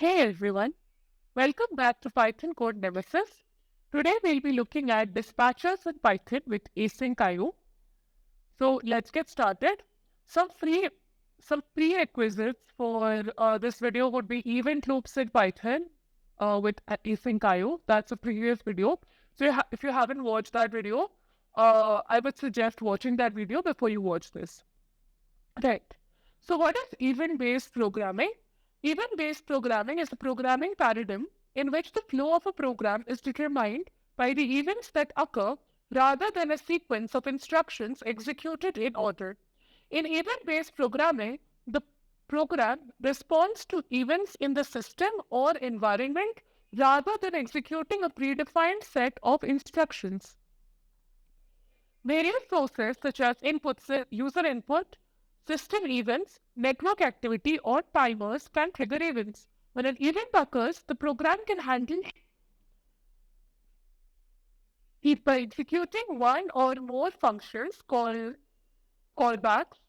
Hey everyone, welcome back to Python Code Nemesis. Today we'll be looking at dispatchers in Python with Asyncio. So let's get started. Some free some prerequisites for this video would be event loops in Python with Asyncio. That's a previous video. So if you haven't watched that video, I would suggest watching that video before you watch this. Right. So what is event-based programming? Event-based programming is a programming paradigm in which the flow of a program is determined by the events that occur rather than a sequence of instructions executed in order. In event-based programming, the program responds to events in the system or environment rather than executing a predefined set of instructions. Various sources such as user input, system events, network activity, or timers can trigger events. When an event occurs, the program can handle it by executing one or more functions called callbacks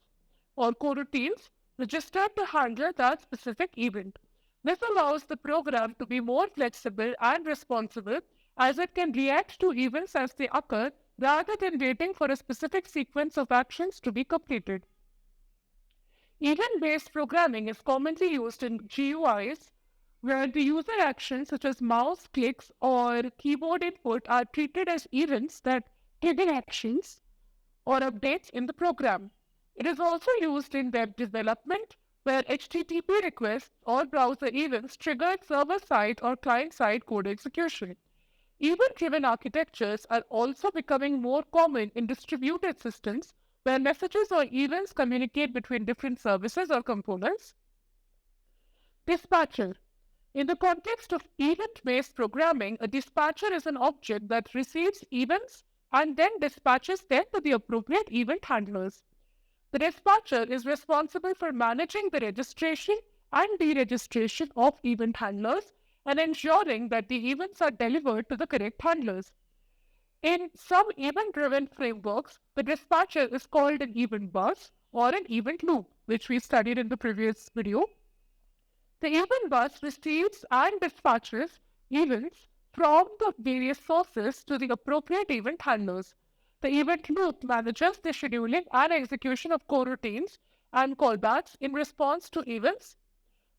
or coroutines registered to handle that specific event. This allows the program to be more flexible and responsive as it can react to events as they occur rather than waiting for a specific sequence of actions to be completed. Event-based programming is commonly used in GUIs, where the user actions such as mouse clicks or keyboard input are treated as events that trigger actions or updates in the program. It is also used in web development, where HTTP requests or browser events trigger server-side or client-side code execution. Event-driven architectures are also becoming more common in distributed systems where messages or events communicate between different services or components. Dispatcher. In the context of event-based programming, a dispatcher is an object that receives events and then dispatches them to the appropriate event handlers. The dispatcher is responsible for managing the registration and deregistration of event handlers and ensuring that the events are delivered to the correct handlers. In some event-driven frameworks, the dispatcher is called an event bus or an event loop, which we studied in the previous video. The event bus receives and dispatches events from the various sources to the appropriate event handlers. The event loop manages the scheduling and execution of coroutines and callbacks in response to events.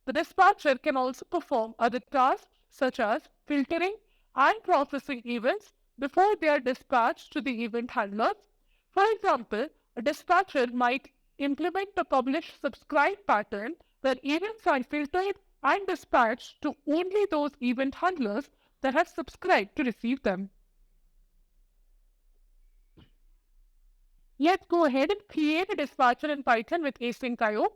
The dispatcher can also perform other tasks such as filtering and processing events before they are dispatched to the event handlers. For example, a dispatcher might implement a publish-subscribe pattern where events are filtered and dispatched to only those event handlers that have subscribed to receive them. Let's go ahead and create a dispatcher in Python with Asyncio.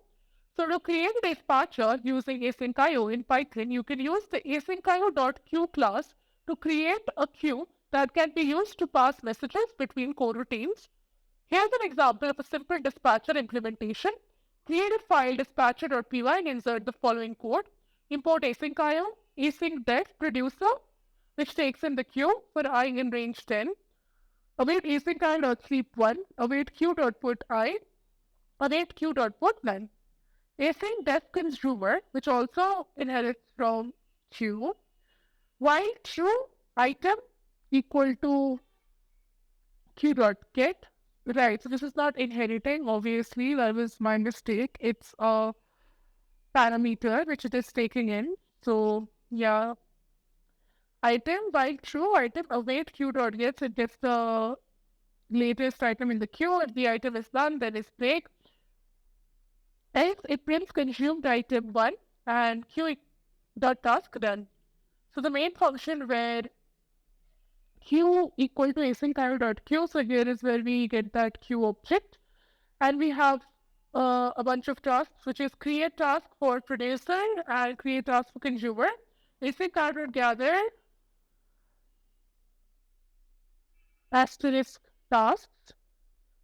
So to create a dispatcher using Asyncio in Python, you can use the asyncio.queue class to create a queue that can be used to pass messages between coroutines. Here's an example of a simple dispatcher implementation. Create a file dispatcher.py and insert the following code. Import Asyncio, async def producer, which takes in the queue for I in range 10. Await asyncio.sleep1, await queue.put I, await queue.put none. Async def consumer, which also inherits from queue, while true item equal to queue.get. Right, so this is not inheriting, obviously, that was my mistake. It's a parameter which it is taking in. So, yeah. Item, while true item, await queue.get, so it gets the latest item in the queue. If the item is done, then it's break. Else, it prints consumed item 1 and queue.task done. So the main function where queue equal to asyncio.queue. So here is where we get that queue object. And we have a bunch of tasks, which is create task for producer and create task for consumer. Asyncio.gather asterisk tasks.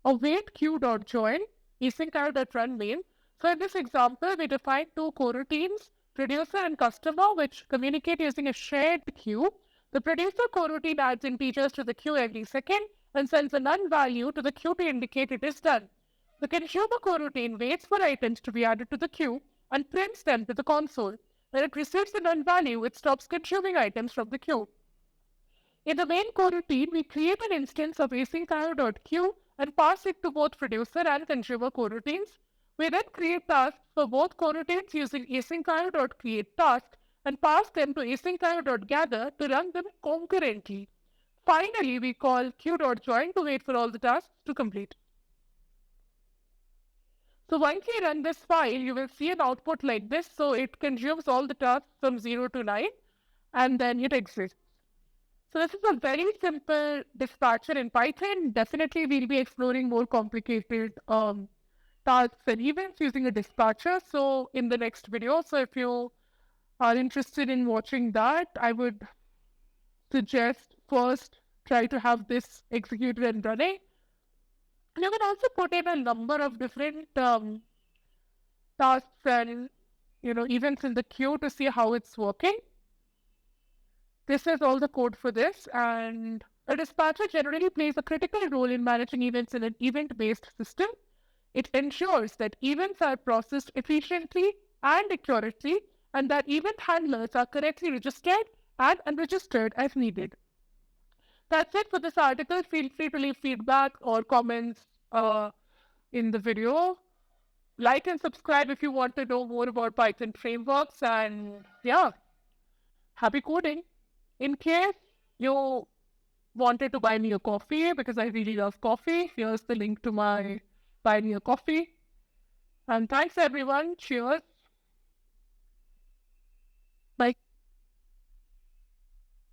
Await queue.join asyncio.run main. So in this example, we define two coroutines, producer and customer, which communicate using a shared queue. The producer coroutine adds integers to the queue every second and sends a none value to the queue to indicate it is done. The consumer coroutine waits for items to be added to the queue and prints them to the console. When it receives the null value, it stops consuming items from the queue. In the main coroutine, we create an instance of asyncio.queue and pass it to both producer and consumer coroutines. We then create tasks for both coroutines using asyncio.createTask and pass them to asyncio.gather to run them concurrently. Finally, we call queue.join to wait for all the tasks to complete. So once you run this file, you will see an output like this. So it consumes all the tasks from 0 to 9, and then it exits. So this is a very simple dispatcher in Python. Definitely, we'll be exploring more complicated tasks and events using a dispatcher. So in the next video, so if you are interested in watching that, I would suggest first try to have this executed and running. And you can also put in a number of different tasks and events in the queue to see how it's working. This is all the code for this, and a dispatcher generally plays a critical role in managing events in an event-based system. It ensures that events are processed efficiently and accurately, and that event handlers are correctly registered and unregistered as needed. That's it for this article. Feel free to leave feedback or comments in the video. Like and subscribe if you want to know more about Python frameworks, and yeah, happy coding. In case you wanted to buy me a coffee, because I really love coffee, here's the link to my buy me a coffee. And thanks everyone. Cheers.